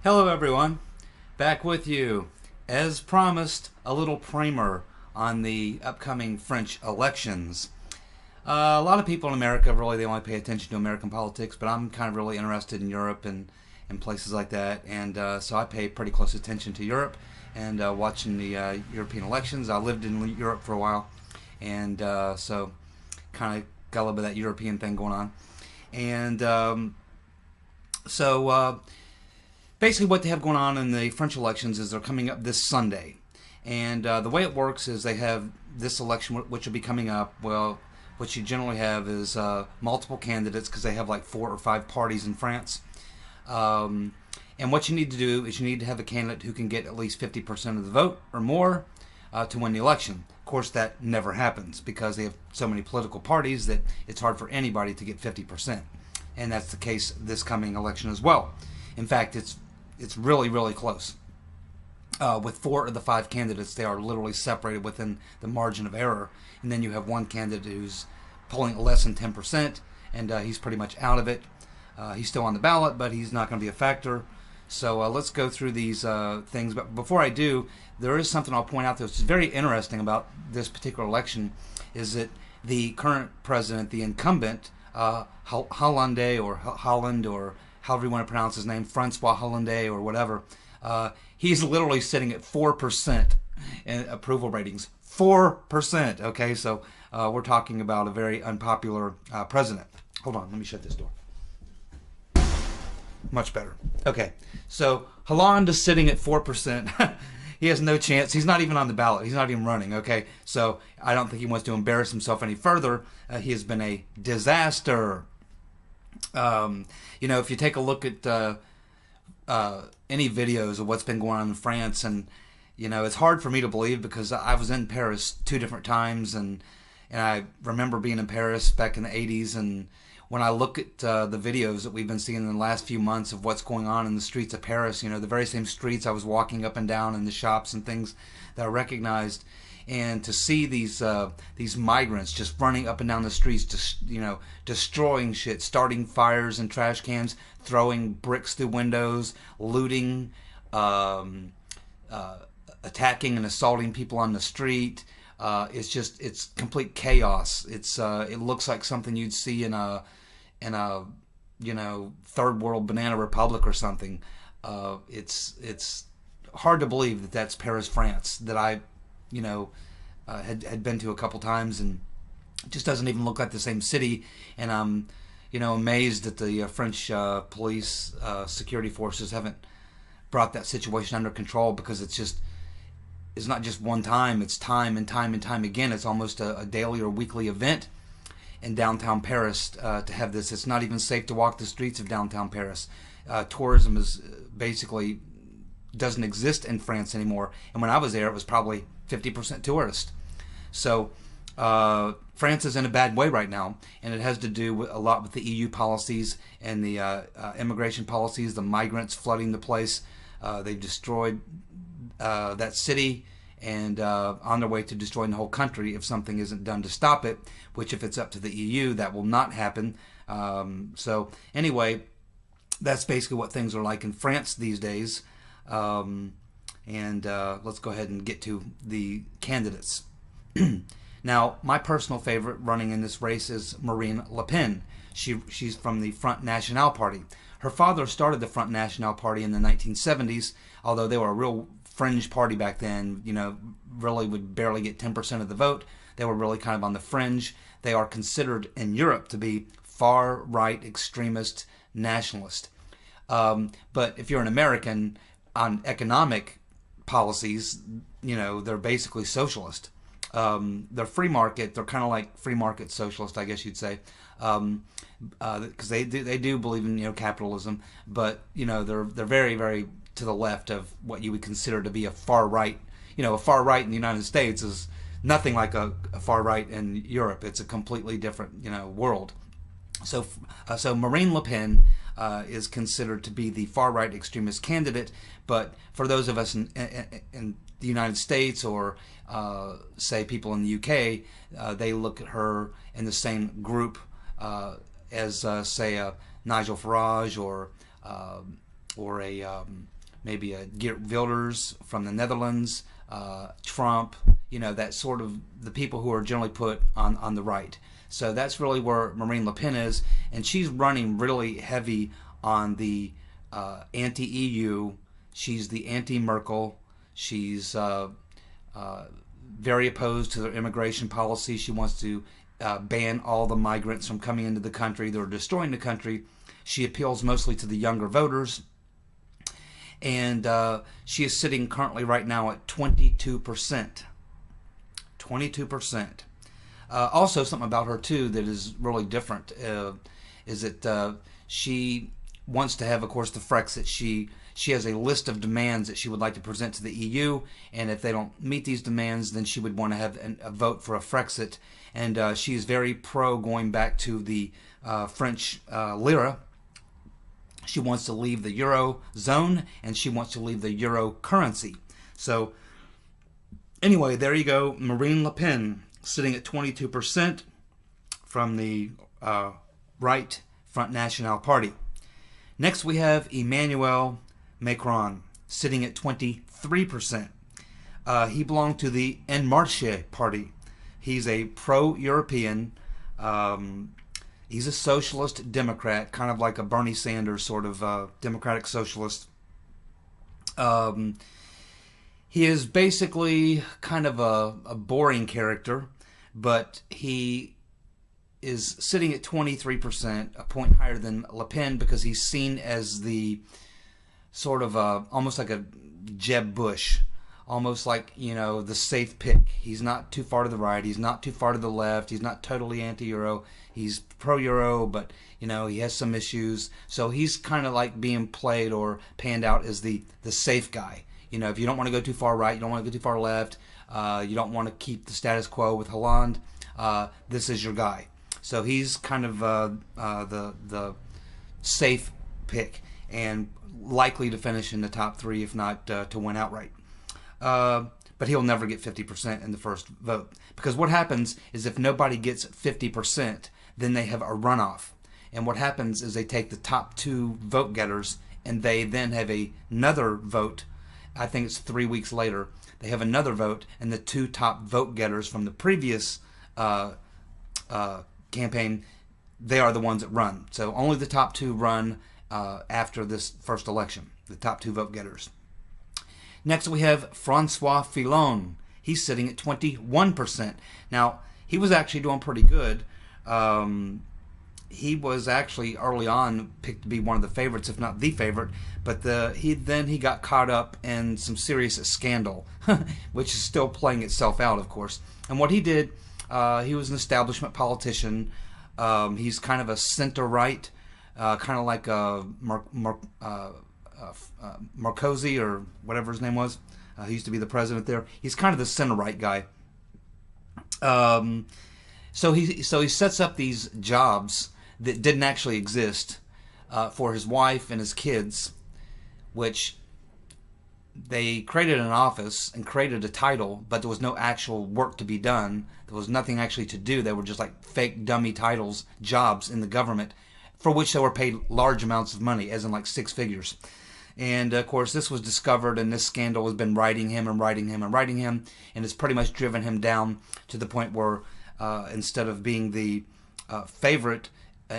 Hello everyone, back with you. As promised, a little primer on the upcoming French elections. A lot of people in America really they only pay attention to American politics, but I'm kind of really interested in Europe and places like that, and so I pay pretty close attention to Europe and watching the European elections. I lived in Europe for a while, and so kind of got a little bit of that European thing going on, and so. Basically, what they have going on in the French elections is they're coming up this Sunday. And the way it works is they have this election, which will be coming up. Well, what you generally have is multiple candidates because they have like 4 or 5 parties in France. And what you need to do is you need to have a candidate who can get at least 50% of the vote or more to win the election. Of course, that never happens because they have so many political parties that it's hard for anybody to get 50%. And that's the case this coming election as well. In fact, it's really, really close. With 4 of the 5 candidates, they are literally separated within the margin of error. And then you have one candidate who's polling less than 10%, and he's pretty much out of it. He's still on the ballot, but he's not going to be a factor. So let's go through these things. But before I do, there is something I'll point out that's very interesting about this particular election, is that the current president, the incumbent, Hollande or Holland or however you want to pronounce his name, Francois Hollande or whatever, he's literally sitting at 4% in approval ratings. 4%, okay? So we're talking about a very unpopular president. Hold on, let me shut this door. Much better. Okay, so Hollande is sitting at 4%. He has no chance. He's not even on the ballot. He's not even running, okay? So I don't think he wants to embarrass himself any further. He has been a disaster. If you take a look at any videos of what's been going on in France, and it's hard for me to believe because I was in Paris 2 different times, and I remember being in Paris back in the 80s, and when I look at the videos that we've been seeing in the last few months of what's going on in the streets of Paris, the very same streets I was walking up and down in the shops and things that I recognized. And to see these migrants just running up and down the streets, just destroying shit, starting fires in trash cans, throwing bricks through windows, looting, attacking and assaulting people on the street. It's complete chaos. It looks like something you'd see in a third world banana republic or something. It's hard to believe that that's Paris, France, that I had been to a couple times, and it just doesn't even look like the same city. And I'm, amazed that the French police security forces haven't brought that situation under control, because it's not just one time, it's time and time and time again. It's almost a daily or weekly event in downtown Paris to have this. It's not even safe to walk the streets of downtown Paris. Tourism is basically doesn't exist in France anymore. And when I was there, it was probably 50% tourist. So France is in a bad way right now, and it has to do a lot with the EU policies and the immigration policies, the migrants flooding the place. They've destroyed that city, and on their way to destroying the whole country if something isn't done to stop it, which if it's up to the EU, that will not happen. So anyway, that's basically what things are like in France these days. Let's go ahead and get to the candidates. Now, my personal favorite running in this race is Marine Le Pen. She's from the Front National Party. Her father started the Front National Party in the 1970s, although they were a real fringe party back then, really would barely get 10% of the vote. They were really kind of on the fringe. They are considered in Europe to be far-right extremist nationalist. But if you're an American, on economic policies, they're basically socialist. They're free market. They're kind of like free market socialist, I guess you'd say, because they do believe in capitalism, but they're very, very to the left of what you would consider to be a far right. A far right in the United States is nothing like a far right in Europe. It's a completely different world. So Marine Le Pen is considered to be the far-right extremist candidate, but for those of us in the United States, or say people in the UK, they look at her in the same group as say Nigel Farage or or a maybe a Geert Wilders from the Netherlands, Trump, that sort of the people who are generally put on the right. So that's really where Marine Le Pen is, and she's running really heavy on the anti-EU. She's the anti-Merkel. She's very opposed to their immigration policy. She wants to ban all the migrants from coming into the country. They're destroying the country. She appeals mostly to the younger voters. And she is sitting currently right now at 22%. 22%. Also, something about her, too, that is really different is that she wants to have, of course, the Frexit. She has a list of demands that she would like to present to the EU, and if they don't meet these demands, then she would want to have a vote for a Frexit. And she is very pro going back to the French lira. She wants to leave the Euro zone, and she wants to leave the Euro currency. So, anyway, there you go. Marine Le Pen sitting at 22% from the right Front National Party. Next, we have Emmanuel Macron sitting at 23%. He belonged to the En Marche party. He's a pro-European. He's a socialist Democrat, kind of like a Bernie Sanders sort of Democratic socialist. He is basically kind of a boring character, but he is sitting at 23%, a point higher than Le Pen, because he's seen as the sort of almost like a Jeb Bush, almost like, the safe pick. He's not too far to the right. He's not too far to the left. He's not totally anti-Euro. He's pro-Euro, but, he has some issues. So he's kind of like being played or panned out as the safe guy. If you don't want to go too far right, you don't want to go too far left, you don't want to keep the status quo with Hollande, this is your guy. So he's kind of the safe pick and likely to finish in the top three, if not to win outright. But he'll never get 50% in the first vote. Because what happens is if nobody gets 50%, then they have a runoff. And what happens is they take the top two vote getters and they then have another vote. I think it's 3 weeks later. They have another vote, and the two top vote getters from the previous campaign, they are the ones that run. So only the top two run after this first election, the top two vote getters. Next we have Francois Fillon. He's sitting at 21%. Now, he was actually doing pretty good. He was actually early on picked to be one of the favorites, if not the favorite, but he got caught up in some serious scandal, which is still playing itself out, of course. And what he did, he was an establishment politician. He's kind of a center-right, kind of like Marcosi or whatever his name was. He used to be the president there. He's kind of the center-right guy. So he sets up these jobs that didn't actually exist for his wife and his kids, which they created an office and created a title, but there was no actual work to be done. There was nothing actually to do. They were just like fake dummy titles, jobs in the government, for which they were paid large amounts of money, as in like six figures. And of course this was discovered, and this scandal has been riding him, and it's pretty much driven him down to the point where instead of being the favorite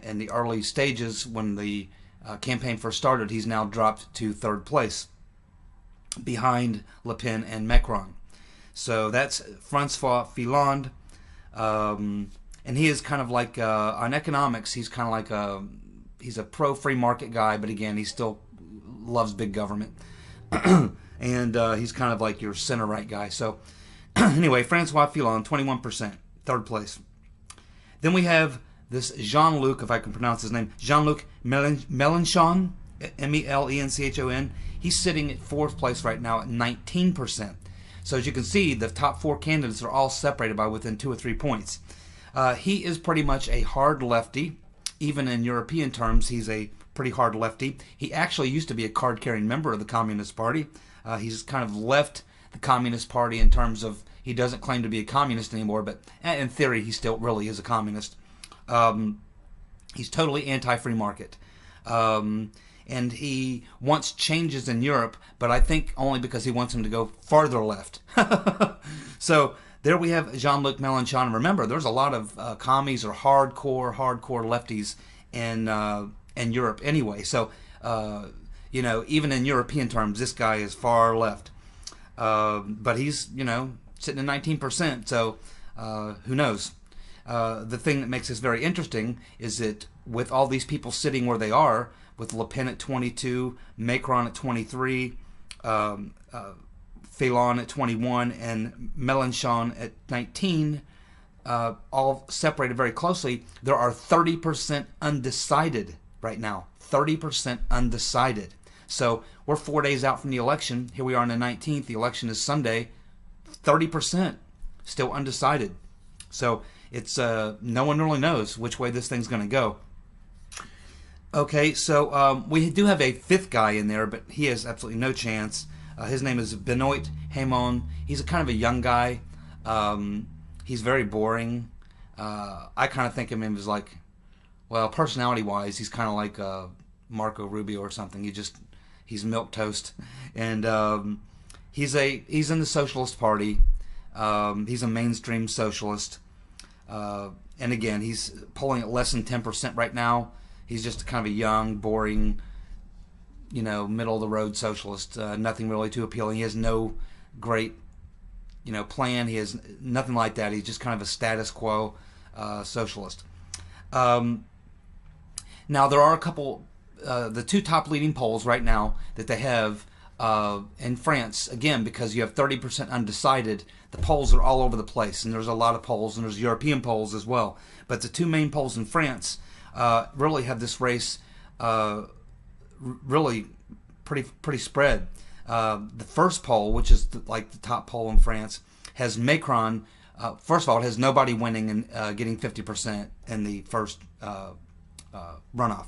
in the early stages when the campaign first started, he's now dropped to third place behind Le Pen and Macron. So that's Francois Fillon, and he is kind of like on economics. He's kind of like he's a pro-free market guy, but again, he still loves big government, and he's kind of like your center-right guy. So anyway, Francois Fillon, 21%, third place. Then we have this Jean-Luc, if I can pronounce his name, Jean-Luc Mélenchon, Melenchon. He's sitting at fourth place right now at 19%. So as you can see, the top four candidates are all separated by within 2 or 3 points. He is pretty much a hard lefty. Even in European terms, he's a pretty hard lefty. He actually used to be a card-carrying member of the Communist Party. He's kind of left the Communist Party in terms of he doesn't claim to be a communist anymore, but in theory, he still really is a communist. He's totally anti-free market. And and he wants changes in Europe, but I think only because he wants them to go farther left. So there we have Jean-Luc Mélenchon. And remember, there's a lot of commies or hardcore lefties in Europe anyway. So even in European terms, this guy is far left. But he's sitting at 19%. So who knows? The thing that makes this very interesting is that with all these people sitting where they are, with Le Pen at 22, Macron at 23, Fillon at 21, and Mélenchon at 19, all separated very closely, there are 30% undecided right now. 30% undecided. So we're 4 days out from the election. Here we are on the 19th. The election is Sunday. 30% still undecided. So it's no one really knows which way this thing's going to go. Okay, so we do have a fifth guy in there, but he has absolutely no chance. His name is Benoit Hamon. He's a kind of a young guy. He's very boring. I kind of think of him as like, well, personality-wise, he's kind of like Marco Rubio or something. He's milquetoast, and he's in the Socialist Party. He's a mainstream socialist, and again, he's polling at less than 10% right now. He's just kind of a young, boring, middle of the road socialist. Nothing really too appealing. He has no great, plan. He has nothing like that. He's just kind of a status quo socialist. Now there are a couple. The two top leading polls right now that they have in France, again, because you have 30% undecided, the polls are all over the place, and there's a lot of polls, and there's European polls as well. But the two main polls in France really have this race really pretty spread. The first poll, which is like the top poll in France, has Macron. First of all, it has nobody winning and getting 50% in the first runoff.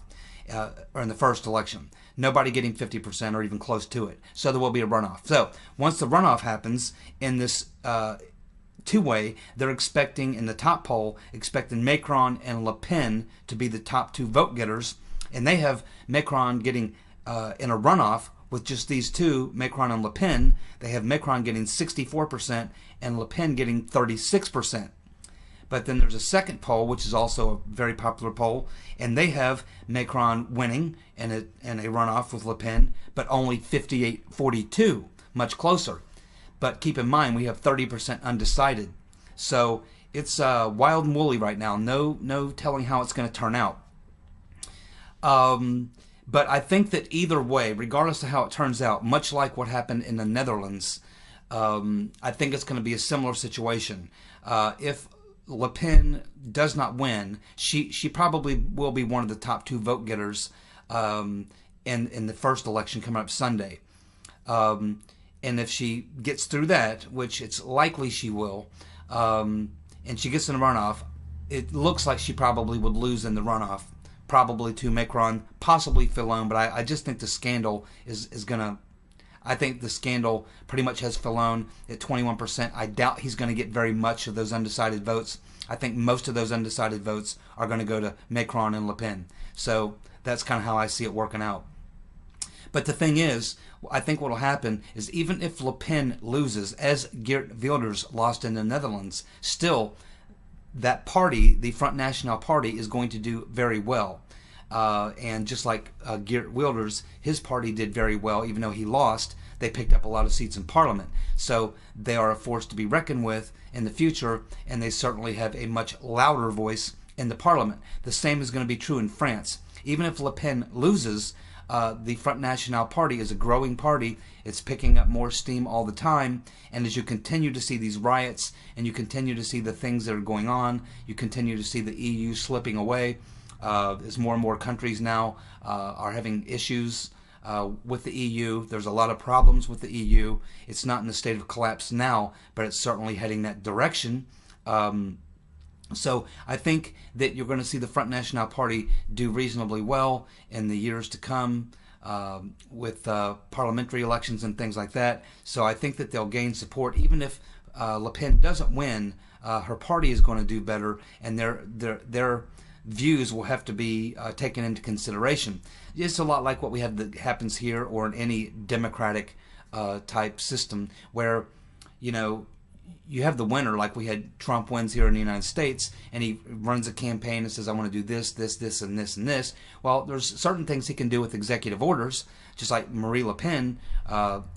Or in the first election. Nobody getting 50% or even close to it. So there will be a runoff. So once the runoff happens in this two-way, they're expecting, in the top poll, expecting Macron and Le Pen to be the top two vote getters. And they have Macron getting, in a runoff with just these two, Macron and Le Pen, they have Macron getting 64% and Le Pen getting 36%. But then there's a second poll, which is also a very popular poll, and they have Macron winning in a runoff with Le Pen, but only 58-42, much closer. But keep in mind, we have 30% undecided. So it's wild and woolly right now. No telling how it's going to turn out. But I think that either way, regardless of how it turns out, much like what happened in the Netherlands, I think it's going to be a similar situation. If Le Pen does not win, she probably will be one of the top two vote getters in the first election coming up Sunday. And if she gets through that, which it's likely she will, and she gets in the runoff, it looks like she probably would lose in the runoff, probably to Macron, possibly Fillon, but I just think the scandal is going to... I think the scandal pretty much has Fillon at 21%. I doubt he's going to get very much of those undecided votes. I think most of those undecided votes are going to go to Macron and Le Pen. So that's kind of how I see it working out. But the thing is, I think what will happen is even if Le Pen loses, as Geert Wilders lost in the Netherlands, still that party, the Front National Party, is going to do very well. And just like Geert Wilders, his party did very well, even though he lost. They picked up a lot of seats in Parliament. So they are a force to be reckoned with in the future, and they certainly have a much louder voice in the Parliament. The same is going to be true in France. Even if Le Pen loses, the Front National Party is a growing party. It's picking up more steam all the time, and as you continue to see these riots, and you continue to see the things that are going on, you continue to see the EU slipping away, as more and more countries now are having issues with the EU. There's a lot of problems with the EU. It's not in a state of collapse now, but it's certainly heading that direction. So I think that you're going to see the Front National Party do reasonably well in the years to come with parliamentary elections and things like that. So I think that they'll gain support. Even if Le Pen doesn't win, her party is going to do better, and views will have to be taken into consideration. It's a lot like what we have that happens here or in any democratic type system where, you know, you have the winner, like we had Trump wins here in the United States, and he runs a campaign and says, I want to do this, this, this, and this, and this. Well, there's certain things he can do with executive orders, just like Marie Le Pen,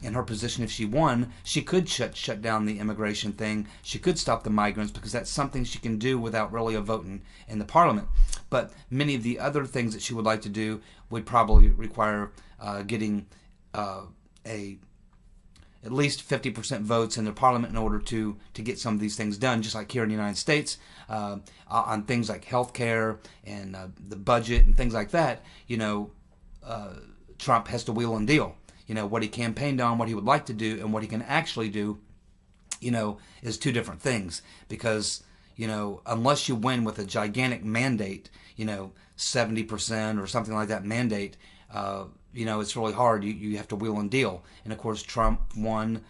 in her position, if she won, she could shut down the immigration thing. She could stop the migrants because that's something she can do without really a vote in the parliament. But many of the other things that she would like to do would probably require getting at least 50% votes in the parliament in order to get some of these things done, just like here in the United States, on things like health care and the budget and things like that. You know, Trump has to wheel and deal. You know, what he campaigned on, what he would like to do, and what he can actually do, you know, is two different things. Because, you know, unless you win with a gigantic mandate, you know, 70% or something like that mandate, you know, it's really hard. You have to wheel and deal. And of course, Trump won.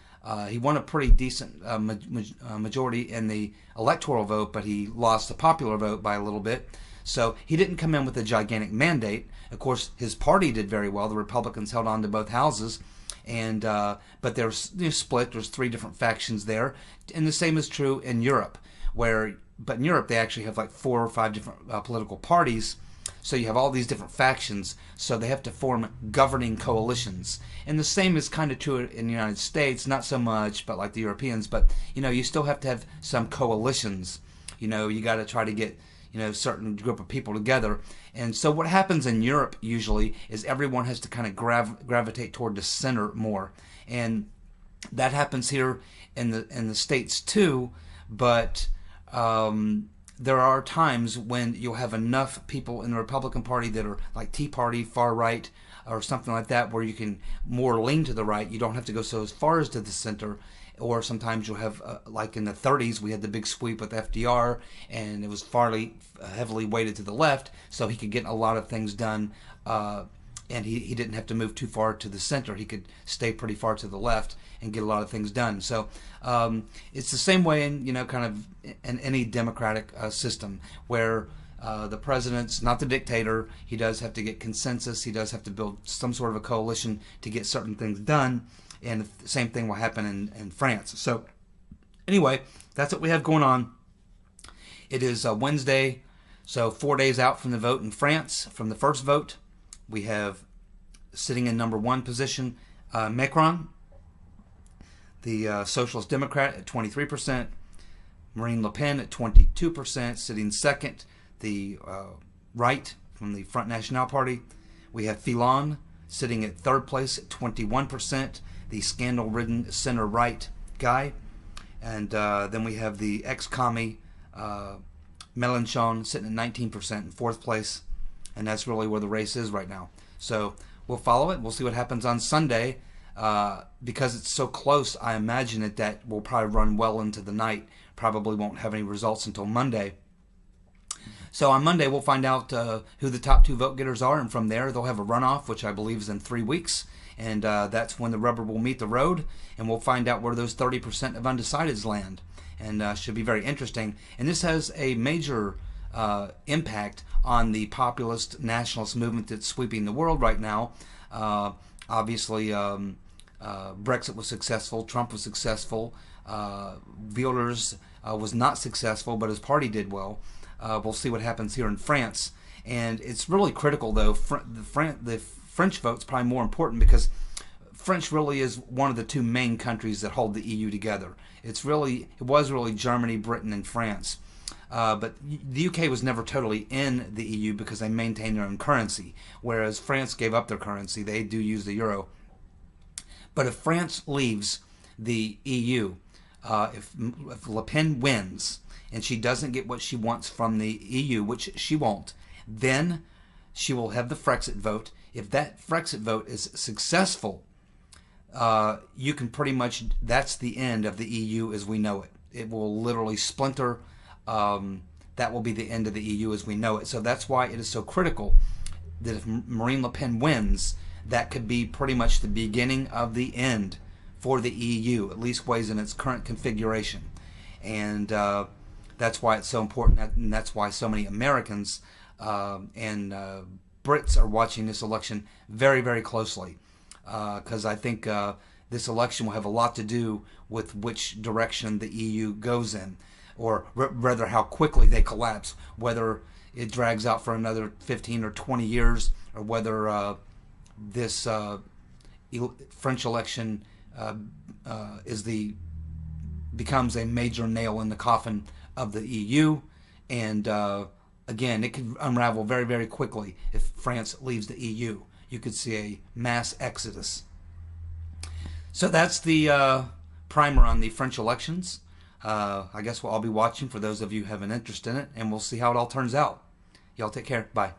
He won a pretty decent majority in the electoral vote, but he lost the popular vote by a little bit. So he didn't come in with a gigantic mandate. Of course, his party did very well. The Republicans held on to both houses, and but they're split. There's three different factions there, and the same is true in Europe. But in Europe they actually have like 4 or 5 different political parties. So you have all these different factions, so they have to form governing coalitions. And the same is kind of true in the United States, not so much, but like the Europeans, but you know, you still have to have some coalitions. You know, you got to try to get, you know, certain group of people together. And so what happens in Europe usually is everyone has to kind of gravitate toward the center more. And that happens here in the States too, but there are times when you'll have enough people in the Republican Party that are like Tea Party, far right, or something like that, where you can more lean to the right. You don't have to go so as far as to the center. Or sometimes you'll have, like in the 30s, we had the big sweep with FDR, and it was fairly heavily weighted to the left, so he could get a lot of things done, and he didn't have to move too far to the center. He could stay pretty far to the left and get a lot of things done. So it's the same way in, you know, kind of in any democratic system where the president's not the dictator. He does have to get consensus. He does have to build some sort of a coalition to get certain things done. And the same thing will happen in France. So anyway, that's what we have going on. It is Wednesday, so 4 days out from the vote in France, from the first vote. We have sitting in number 1 position Macron, the Socialist Democrat, at 23%. Marine Le Pen at 22%, sitting second. The right from the Front National Party. We have Fillon sitting at third place at 21%. The scandal-ridden center-right guy. And then we have the ex-commie Mélenchon sitting at 19% in fourth place. And that's really where the race is right now. So we'll follow it. We'll see what happens on Sunday. Because it's so close, I imagine that will probably run well into the night. Probably won't have any results until Monday. So on Monday, we'll find out who the top 2 vote getters are. And from there, they'll have a runoff, which I believe is in 3 weeks. And that's when the rubber will meet the road, and we'll find out where those 30% of undecideds land. And should be very interesting. And this has a major impact on the populist nationalist movement that's sweeping the world right now. Obviously, Brexit was successful. Trump was successful. Wilders was not successful, but his party did well. We'll see what happens here in France. And it's really critical, though. The French vote's probably more important because French really is one of the 2 main countries that hold the EU together. It was really Germany, Britain, and France. But the UK was never totally in the EU because they maintained their own currency, whereas France gave up their currency. They do use the euro. But if France leaves the EU, if Le Pen wins and she doesn't get what she wants from the EU, which she won't, then she will have the Frexit vote. If that Frexit vote is successful, you can pretty much, that's the end of the EU as we know it. It will literally splinter. That will be the end of the EU as we know it. So that's why it is so critical that if Marine Le Pen wins, that could be pretty much the beginning of the end for the EU, at least ways in its current configuration. And that's why it's so important, and that's why so many Americans and Brits are watching this election very, very closely, because I think this election will have a lot to do with which direction the EU goes in, or rather how quickly they collapse, whether it drags out for another 15 or 20 years, or whether this French election becomes a major nail in the coffin of the EU. And again, it could unravel very, very quickly if France leaves the EU. You could see a mass exodus. So that's the primer on the French elections. I guess we'll all be watching for those of you who have an interest in it, and we'll see how it all turns out. Y'all take care. Bye.